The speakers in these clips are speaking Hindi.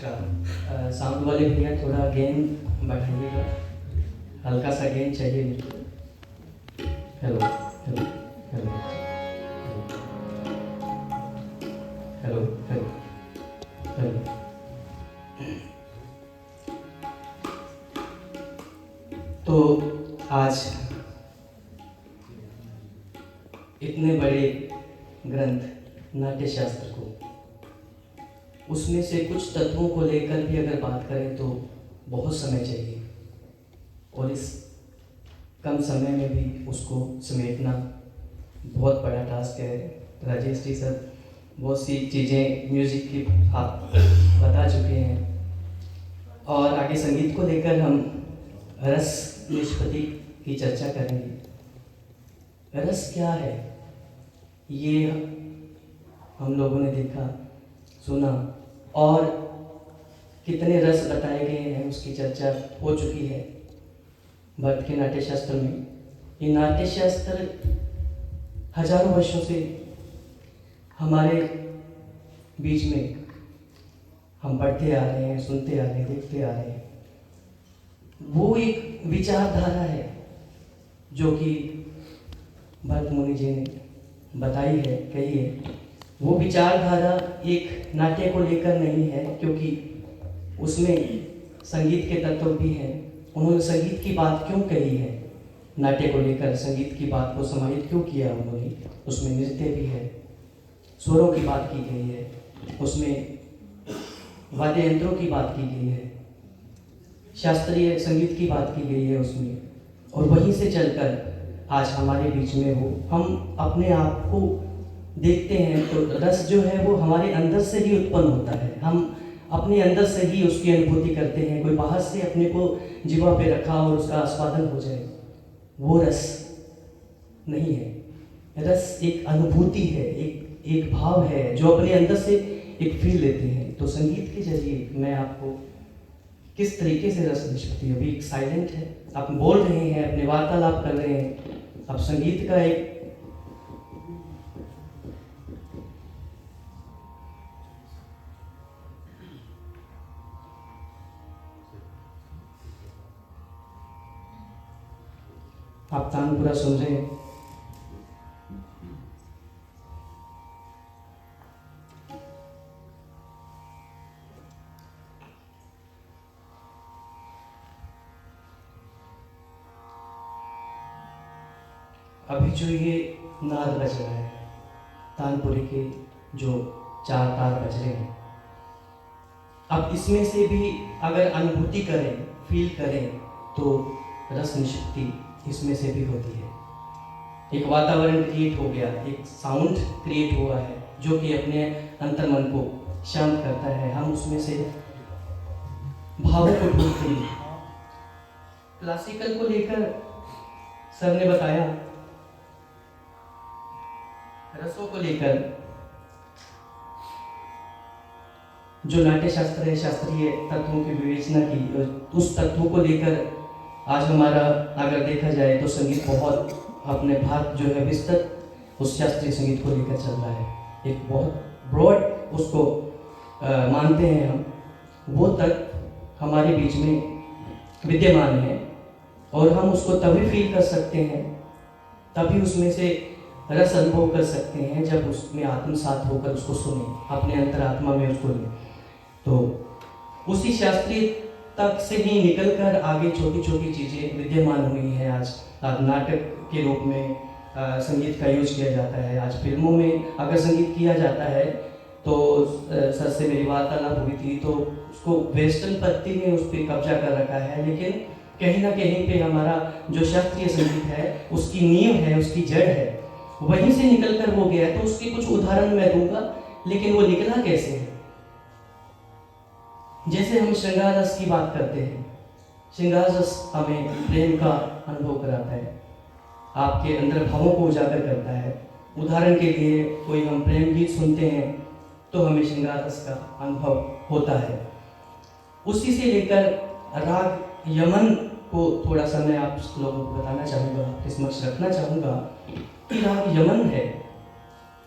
नमस्कार। साउंड वाले भैया थोड़ा गेन बढ़ाइएगा, हल्का सा गेन चाहिए मेरे को। Hello hello hello hello hello hello. तो आज इतने बड़े ग्रंथ नाट्यशास्त्र को, उसमें से कुछ तत्वों को लेकर भी अगर बात करें तो बहुत समय चाहिए, और इस कम समय में भी उसको समेटना बहुत बड़ा टास्क है। राजेश जी सर बहुत सी चीज़ें म्यूज़िक की आप बता चुके हैं, और आगे संगीत को लेकर हम रस निष्पत्ति की चर्चा करेंगे। रस क्या है, ये हम लोगों ने देखा सुना, और कितने रस बताए गए हैं उसकी चर्चा हो चुकी है भारत के नाट्यशास्त्र में। ये नाट्यशास्त्र हजारों वर्षों से हमारे बीच में हम पढ़ते आ रहे हैं, सुनते आ रहे हैं, देखते आ रहे हैं। वो एक विचारधारा है जो कि भरत मुनि जी ने बताई है, कही है। वो विचारधारा एक नाट्य को लेकर नहीं है, क्योंकि उसमें संगीत के तत्व भी हैं। उन्होंने संगीत की बात क्यों कही है, नाट्य को लेकर संगीत की बात को समाहित क्यों किया उन्होंने, उसमें नृत्य भी है, स्वरों की बात की गई है, उसमें वाद्य यंत्रों की बात की गई है, शास्त्रीय संगीत की बात की गई है उसमें। और वहीं से चलकर आज हमारे बीच में हो, हम अपने आप को देखते हैं तो रस जो है वो हमारे अंदर से ही उत्पन्न होता है। हम अपने अंदर से ही उसकी अनुभूति करते हैं। कोई बाहर से अपने को जीवा पे रखा और उसका आस्वादन हो जाए, वो रस नहीं है। रस एक अनुभूति है, एक भाव है जो अपने अंदर से एक फील लेते हैं। तो संगीत के जरिए मैं आपको किस तरीके से रस निष्पत्ति, अभी एक साइलेंट है, आप बोल रहे हैं, अपने वार्तालाप कर रहे हैं, अब संगीत का एक आप तानपुरा सुन रहे हैं। अभी जो ये नाद बज रहा है, तानपुरे के जो 4 तार बज रहे हैं, अब इसमें से भी अगर अनुभूति करें, फील करें, तो रस निष्पत्ति इसमें से भी होती है। एक वातावरण क्रिएट हो गया, एक साउंड क्रिएट हुआ है जो कि अपने अंतर्मन को शांत करता है। हम उसमें से भावों को ढूंढते हैं। क्लासिकल को लेकर सर ने बताया, रसों को लेकर जो नाट्य शास्त्र है, शास्त्रीय तत्वों की विवेचना की, उस तत्वों को लेकर आज हमारा अगर देखा जाए तो संगीत बहुत अपने भारत जो है विस्तृत उस शास्त्रीय संगीत को लेकर चल रहा है। एक बहुत ब्रॉड उसको मानते हैं हम। वो तत्व हमारे बीच में विद्यमान है, और हम उसको तभी फील कर सकते हैं, तभी उसमें से रस अनुभव कर सकते हैं, जब उसमें आत्मसात होकर उसको सुने, अपने अंतरात्मा में उसको लें। तो उसी शास्त्रीय तक से ही निकलकर आगे छोटी छोटी चीज़ें विद्यमान हुई हैं। आज नाटक के रूप में संगीत का यूज किया जाता है। आज फिल्मों में अगर संगीत किया जाता है तो सर से मेरी वार्तालाप हुई थी, तो उसको वेस्टर्न पत्ती ने उस पर कब्जा कर रखा है, लेकिन कहीं ना कहीं पे हमारा जो शास्त्रीय संगीत है, उसकी नींव है, उसकी जड़ है, वहीं से निकल कर वो गया है। तो उसके कुछ उदाहरण मैं दूंगा, लेकिन वो निकला कैसे है। जैसे हम श्रृंगार रस की बात करते हैं, श्रृंगार रस हमें प्रेम का अनुभव कराता है, आपके अंदर भावों को उजागर करता है। उदाहरण के लिए कोई हम प्रेम गीत सुनते हैं तो हमें श्रृंगार रस का अनुभव होता है। उसी से लेकर राग यमन को थोड़ा सा मैं आप लोगों को बताना चाहूँगा, आपके समक्ष रखना चाहूँगा कि राग यमन है।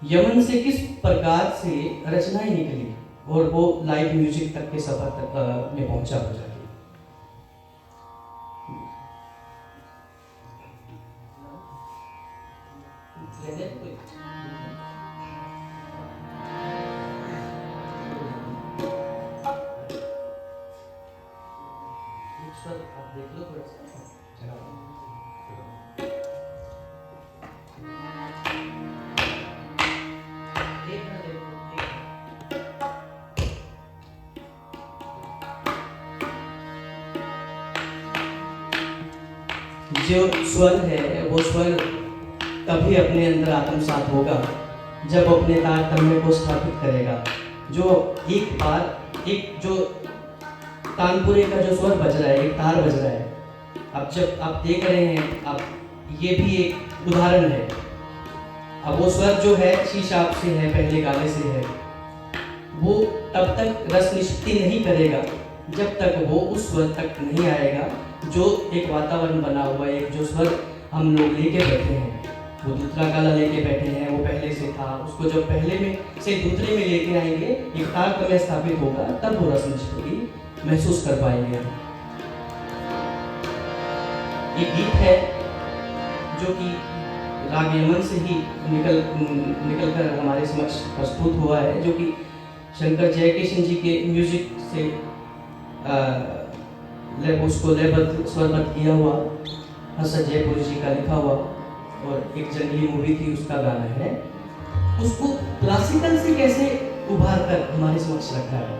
यमन से किस प्रकार से रचनाएं निकली, और वो लाइव म्यूजिक तक के सफर तक में पहुंचा हो जाके। आप देख लो थोड़ा सा जो स्वर है वो स्वर तभी अपने अंदर आत्मसात होगा जब अपने तारतम्य को स्थापित करेगा। जो एक बार एक जो तानपुरे का जो स्वर बज रहा है, एक तार बज रहा है, अब जब आप देख रहे हैं, आप ये भी एक उदाहरण है। अब वो स्वर जो है शीशाब से है, पहले गाने से है, वो तब तक रस निष्पत्ति नहीं करेगा जब तक वो उस स्वर तक नहीं आएगा जो एक वातावरण बना हुआ है। एक जो स्वर हम लोग लेके बैठे हैं, वो दूसरा गाला लेके बैठे हैं, वो पहले से था, उसको जब पहले में से दूसरे में लेके आएंगे, एक तारतम्य स्थापित होगा, तब वो रस निष्पत्ति महसूस कर पाएंगे। ये गीत है जो कि राग यमन से ही निकल कर हमारे समक्ष प्रस्तुत हुआ है, जो कि शंकर जयकिशन जी के म्यूजिक से उसको लयबद्ध स्वरबद्ध किया हुआ, हसन जयपुरी जी का लिखा हुआ, और एक जंगली मूवी थी उसका गाना है। उसको क्लासिकल से कैसे उभार कर हमारे समक्ष रखा है,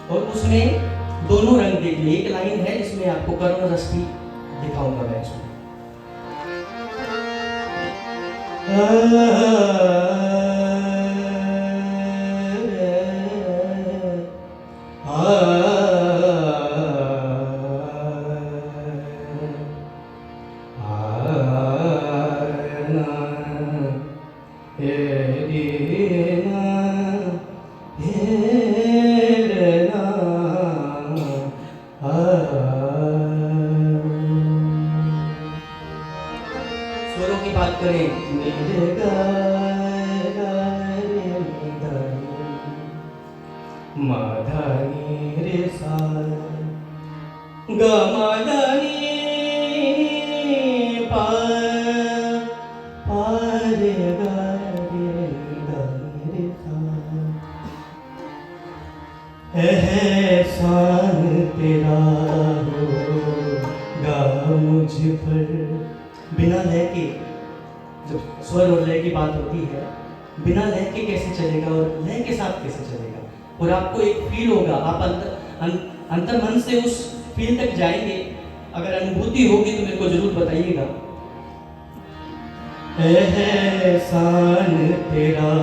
और उसमें दोनों रंग देखने। एक लाइन है जिसमें आपको करुण रस भी दिखाऊंगा मैं इसमें। स्वरों की बात करें, माधानी रे सा गा माधानी पा रे गा रे सा। एहसान तेरा होगा मुझ पर। बिना लय के, जब स्वर और लय की बात होती है, बिना लय के कैसे चलेगा और लय के साथ कैसे चलेगा, और आपको एक फील होगा, आप अंतर मन से उस फील तक जाएंगे। अगर अनुभूति होगी तो मेरे को जरूर बताइएगा। एहसान तेरा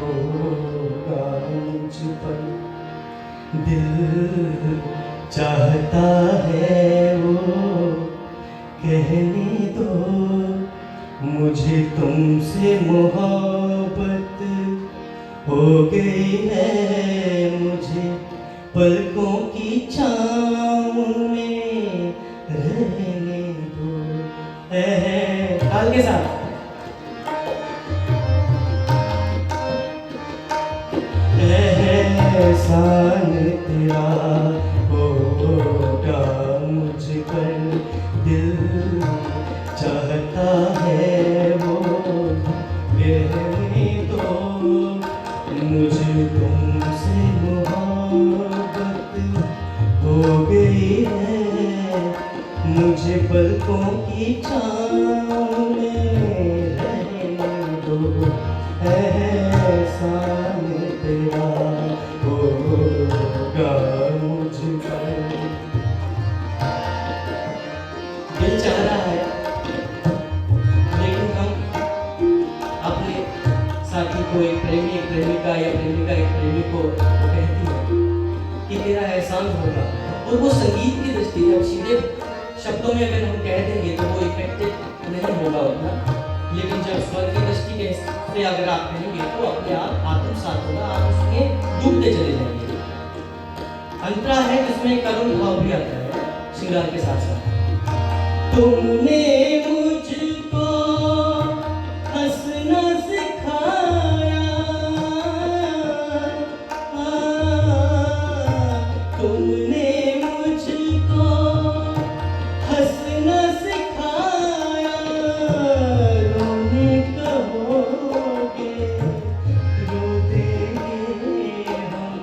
होगा मुझ पर, दिल चाहता है वो कहने दो, मुझे तुमसे मोहब्बत हो गई है, मुझे पलकों की छाँव में रहने दो। ताल के साथ एहसान तेरा होगा मुझ पर, दिल चाहता है वो कहने दो, मुझे तुमसे मोहब्बत हो गई है, मुझे पलकों की छाँव में रहने दो। एहसान तेरा होगा मुझ पर। दिल चाह रहा है, लेकिन हम अपने साथी को, एक प्रेमी एक प्रेमिका या प्रेमिका एक प्रेमी को कहती है कि तेरा एहसान होगा, और वो संगीत की दृष्टि से, अब सीधे शब्दों में अगर हम कह देंगे तो वो इफेक्टिव नहीं होगा उतना, लेकिन जब स्वर की दृष्टि के से अगर आप कहेंगे तो अपने आप आत्मसात होगा, आप उसमें डूबते चले जाएंगे। अंतरा है जिसमें करुण भाव भी आता है श्रृंगार के साथ साथ। तुमने मुझको हंसना सिखाया, तुमने मुझको हंसना सिखाया, रोने कहोगे रो देंगे हम,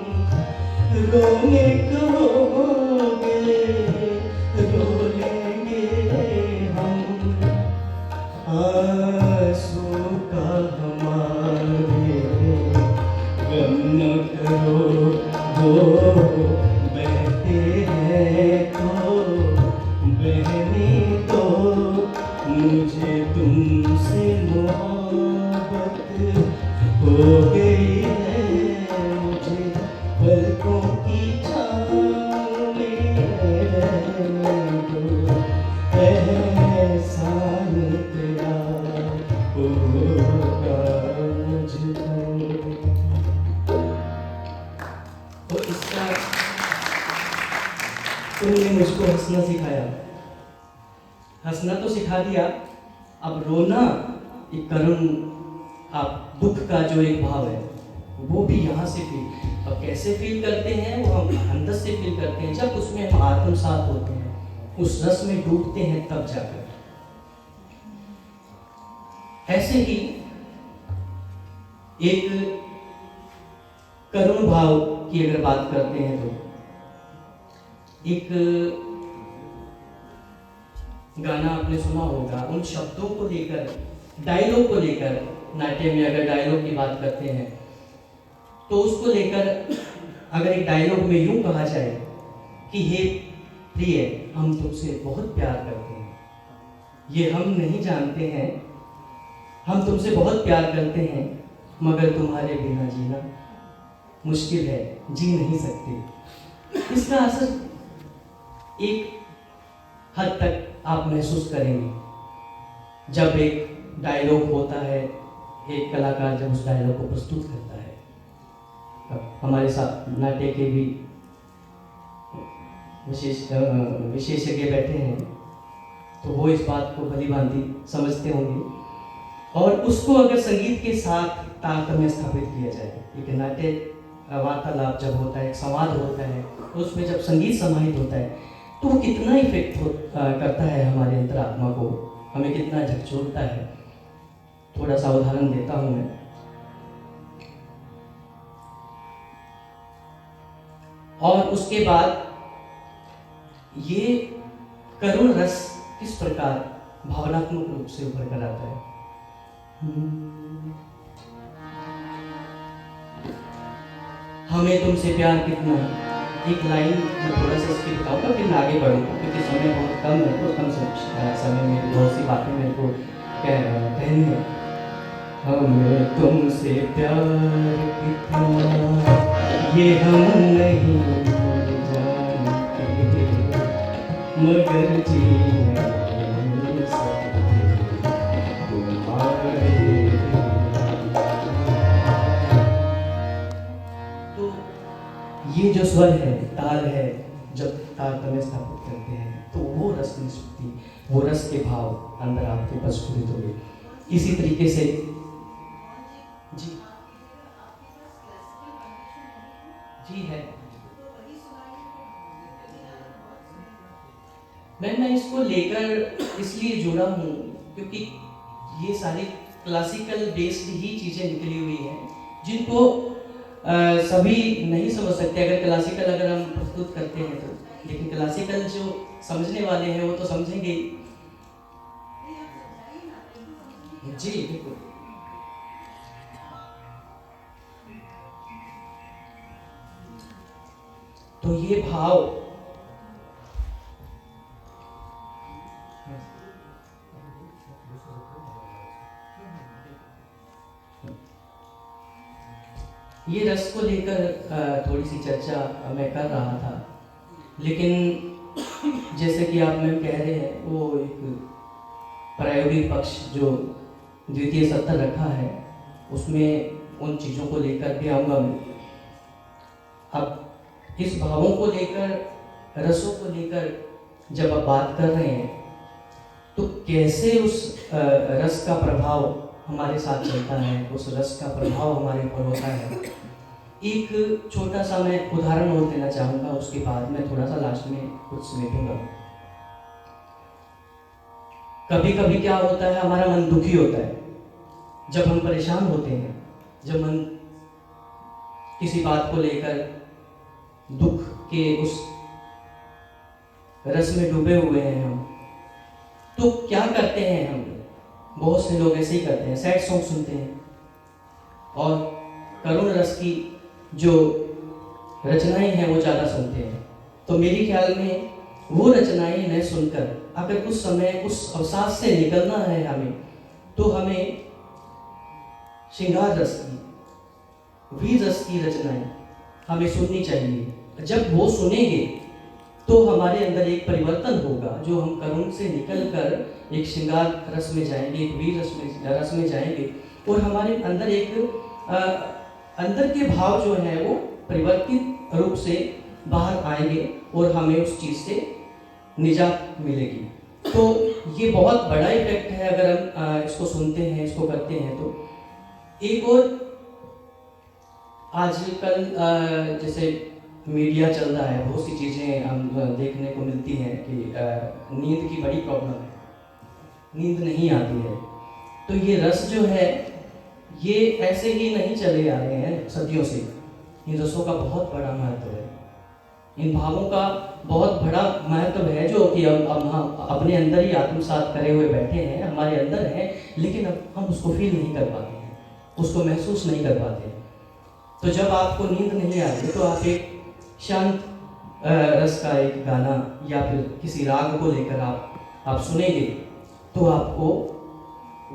रोने कहोगे रो लेंगे हम। आंसू का हमारे गम न करो, वो बहते हैं तो बहने दो, मुझे तुमसे मोहब्बत हो गई है, मुझे पलकों की छाँव में रहने दो, एहसान तेरा होगा मुझ पर। तो इसका तुमने मुझको हंसना सिखाया, हंसना तो सिखा दिया, अब रोना एक करुण, आप दुख का जो एक भाव है वो भी यहाँ से फील, अब कैसे फील करते हैं वो हम अंदर से फील करते हैं, जब उसमें हम आत्मसात होते हैं, उस रस में डूबते हैं, तब जाकर। ऐसे ही एक करुण भाव की अगर बात करते हैं तो एक गाना आपने सुना होगा, उन शब्दों को लेकर, डायलॉग को लेकर, नाट्य में अगर डायलॉग की बात करते हैं तो उसको लेकर अगर एक डायलॉग में यूं कहा जाए कि हे प्रिय, हम तुमसे बहुत प्यार करते हैं, ये हम नहीं जानते हैं, हम तुमसे बहुत प्यार करते हैं, मगर तुम्हारे बिना जीना मुश्किल है, जी नहीं सकते। इसका असर एक हद तक आप महसूस करेंगे जब एक डायलॉग होता है, एक कलाकार जब उस डायलॉग को प्रस्तुत करता है। अब हमारे साथ नाट्य के भी विशेषज्ञ बैठे हैं, तो वो इस बात को भली भांति समझते होंगे, और उसको अगर संगीत के साथ तारतम्य स्थापित किया जाए, एक नाट्य वार्तालाप जब होता है, एक संवाद होता है, तो उसमें जब संगीत समाहित होता है तो वो कितना इफेक्ट करता है हमारे अंतरात्मा को, हमें कितना झकझोरता है। थोड़ा सा उदाहरण देता हूँ मैं। और उसके बाद ये करुण रस किस प्रकार भावनात्मक रूप से उभर कर आता है। हमें तुमसे प्यार कितना, एक लाइन मैं थोड़ा सा इसकी बताऊंगा, फिर आगे बढ़ूंगा क्योंकि समय बहुत कम है, तो कम समय में बहुत सी बातें मेरे को कहनी है। हमें तुमसे प्यार कितना, ये हम नहीं जानते, मगर जी नहीं सकते तुम्हारे। तो ये जो स्वर है, ताल है, जब तारतम्य स्थापित करते हैं तो वो रस निष्पत्ति, वो रस के भाव अंदर आपके प्रस्फुटित हो गए। इसी तरीके से जी है मैं इसको लेकर इसलिए जुड़ा हूँ क्योंकि ये सारी क्लासिकल बेस्ड ही चीज़ें निकली हुई हैं जिनको सभी नहीं समझ सकते अगर क्लासिकल अगर हम प्रस्तुत करते हैं तो, लेकिन क्लासिकल जो समझने वाले हैं वो तो समझेंगे। जी बिल्कुल। तो ये भाव ये रस को लेकर थोड़ी सी चर्चा मैं कर रहा था, लेकिन जैसे कि आप मैम कह रहे हैं वो एक प्रायोगिक पक्ष जो द्वितीय सत्र रखा है उसमें उन चीज़ों को लेकर भी आऊँगा मैं। अब इस भावों को लेकर, रसों को लेकर जब आप बात कर रहे हैं तो कैसे उस रस का प्रभाव हमारे साथ चलता है, उस रस का प्रभाव हमारे ऊपर होता है, एक छोटा सा मैं उदाहरण और देना चाहूँगा, उसके बाद मैं थोड़ा सा लास्ट में कुछ समेटूंगा। कभी कभी क्या होता है, हमारा मन दुखी होता है, जब हम परेशान होते हैं, जब मन किसी बात को लेकर दुख के उस रस में डूबे हुए हैं हम, तो क्या करते हैं हम? बहुत से लोग ऐसे ही करते हैं, सैड सॉन्ग सुनते हैं और करुण रस की जो रचनाएं हैं वो ज़्यादा सुनते हैं। तो मेरे ख्याल में वो रचनाएं न सुनकर अगर उस समय उस अवसाद से निकलना है हमें, तो हमें श्रृंगार रस की, वीर रस की रचनाएं हमें सुननी चाहिए। जब वो सुनेंगे तो हमारे अंदर एक परिवर्तन होगा, जो हम करुण से निकलकर एक श्रृंगार रस में जाएंगे, एक वीर रस में जाएंगे और हमारे अंदर एक अंदर के भाव जो हैं वो परिवर्तित रूप से बाहर आएंगे और हमें उस चीज़ से निजात मिलेगी। तो ये बहुत बड़ा इफेक्ट है अगर हम इसको सुनते हैं, इसको करते हैं। तो एक और आजकल जैसे मीडिया चल रहा है, बहुत सी चीज़ें हम देखने को मिलती हैं कि नींद की बड़ी प्रॉब्लम है, नींद नहीं आती है। तो ये रस जो है ये ऐसे ही नहीं चले आ रहे हैं सदियों से, इन रसों का बहुत बड़ा महत्व है, इन भावों का बहुत बड़ा महत्व है, जो कि अब हम अपने अंदर ही आत्मसात करे हुए बैठे हैं, हमारे अंदर है, लेकिन अब हम उसको फील नहीं कर पाते हैं, उसको महसूस नहीं कर पाते। तो जब आपको नींद नहीं आती तो आप एक शांत रस का एक गाना या फिर किसी राग को लेकर आप सुनेंगे तो आपको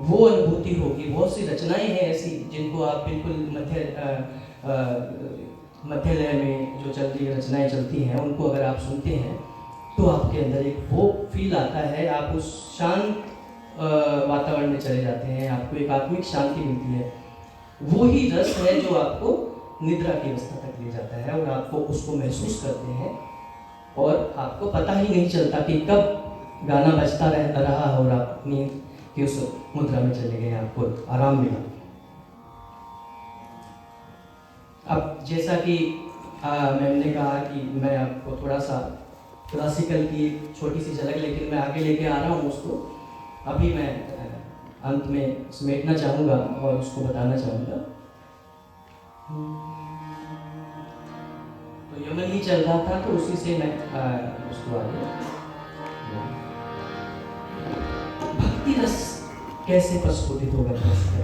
वो अनुभूति होगी। बहुत सी रचनाएं हैं ऐसी जिनको आप बिल्कुल मध्य लय में जो चलती रचनाएं चलती हैं, उनको अगर आप सुनते हैं तो आपके अंदर एक वो फील आता है, आप उस शांत वातावरण में चले जाते हैं, आपको एक आत्मिक शांति मिलती है। वो ही रस है जो आपको निद्रा की अवस्था तक ले जाता है और आपको उसको महसूस करते हैं और आपको पता ही नहीं चलता कि कब गाना बजता रहा और आप नींद की उस मुद्रा में चले गए, आपको आराम मिला। अब जैसा कि मैम ने कहा कि मैं आपको थोड़ा सा क्लासिकल की छोटी सी झलक लेकिन मैं आगे लेके आ रहा हूँ उसको, अभी मैं अंत में समेटना चाहूँगा और उसको बताना चाहूँगा। तो यमन ही चल रहा था तो उसी से मैं उसको आगे, भक्ति रस कैसे प्रस्फुटित होगा, कैसे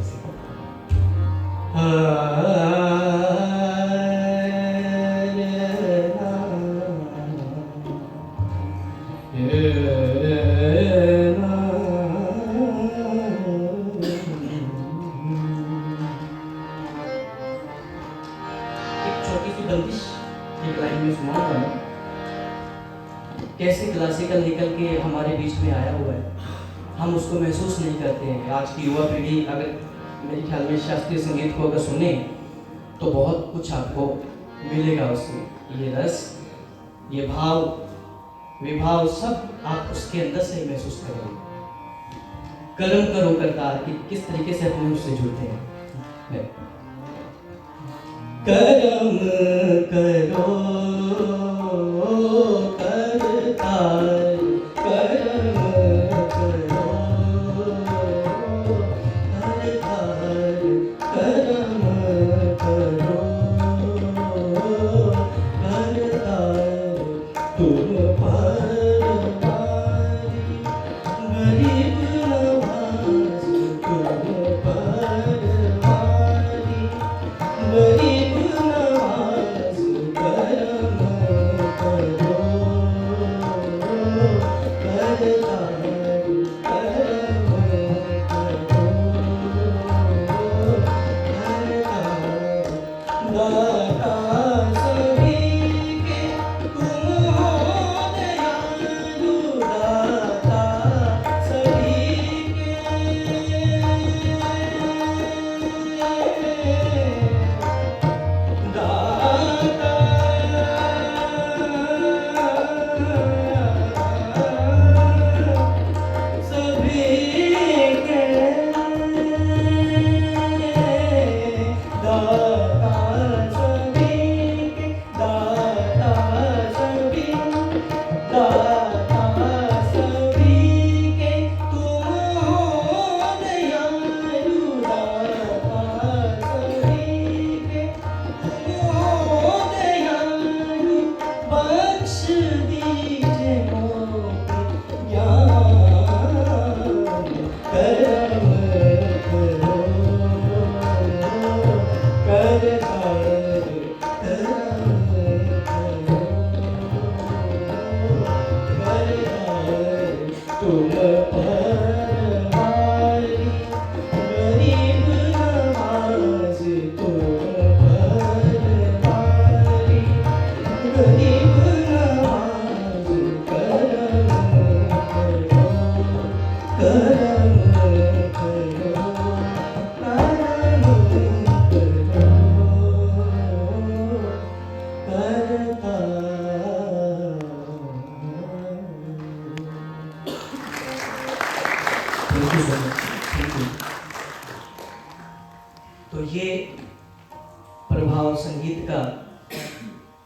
कैसे क्लासिकल निकल के हमारे बीच में आया हुआ है, हम उसको महसूस नहीं करते हैं। आज की युवा पीढ़ी अगर मेरे ख्याल में शास्त्रीय संगीत को अगर सुने तो बहुत कुछ आपको मिलेगा उसमें। ये रस, ये भाव, विभाव सब आप उसके अंदर से ही महसूस करेंगे। कर्म करो करतार कि किस तरीके से अपने उससे जुड़ते हैं। कर्म करो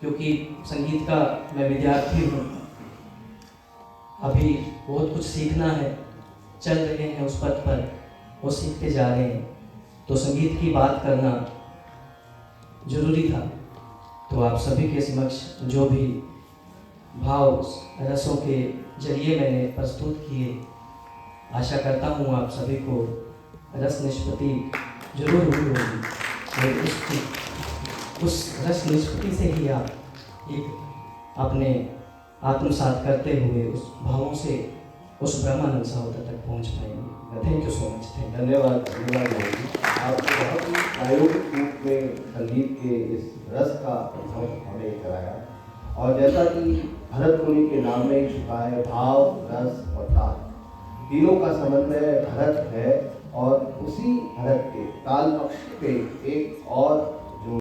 क्योंकि संगीत का मैं विद्यार्थी हूँ। अभी बहुत कुछ सीखना है, चल रहे हैं उस पथ पर, वो सीखते जा रहे हैं। तो संगीत की बात करना जरूरी था। तो आप सभी के समक्ष जो भी भाव रसों के जरिए मैंने प्रस्तुत किए, आशा करता हूँ आप सभी को रस निष्पत्ति जरूर हुई होगी और उस रस निष्पत्ति से ही आप एक अपने आत्मसात करते हुए उस भावों से उस ब्रह्मानंद सावता तक पहुँच पाएंगे। Thank you so much. धन्यवाद मोहन जी। आपने बहुत ही प्रायोगिक रूप में संगीत के इस रस का अनुभव हमें कराया, और जैसा कि भरत मुनि के नाम में ही छुपा है, भाव, रस और ताल, तीनों का समन्वय भरत है। और उसी भरत के ताल पक्ष पे एक और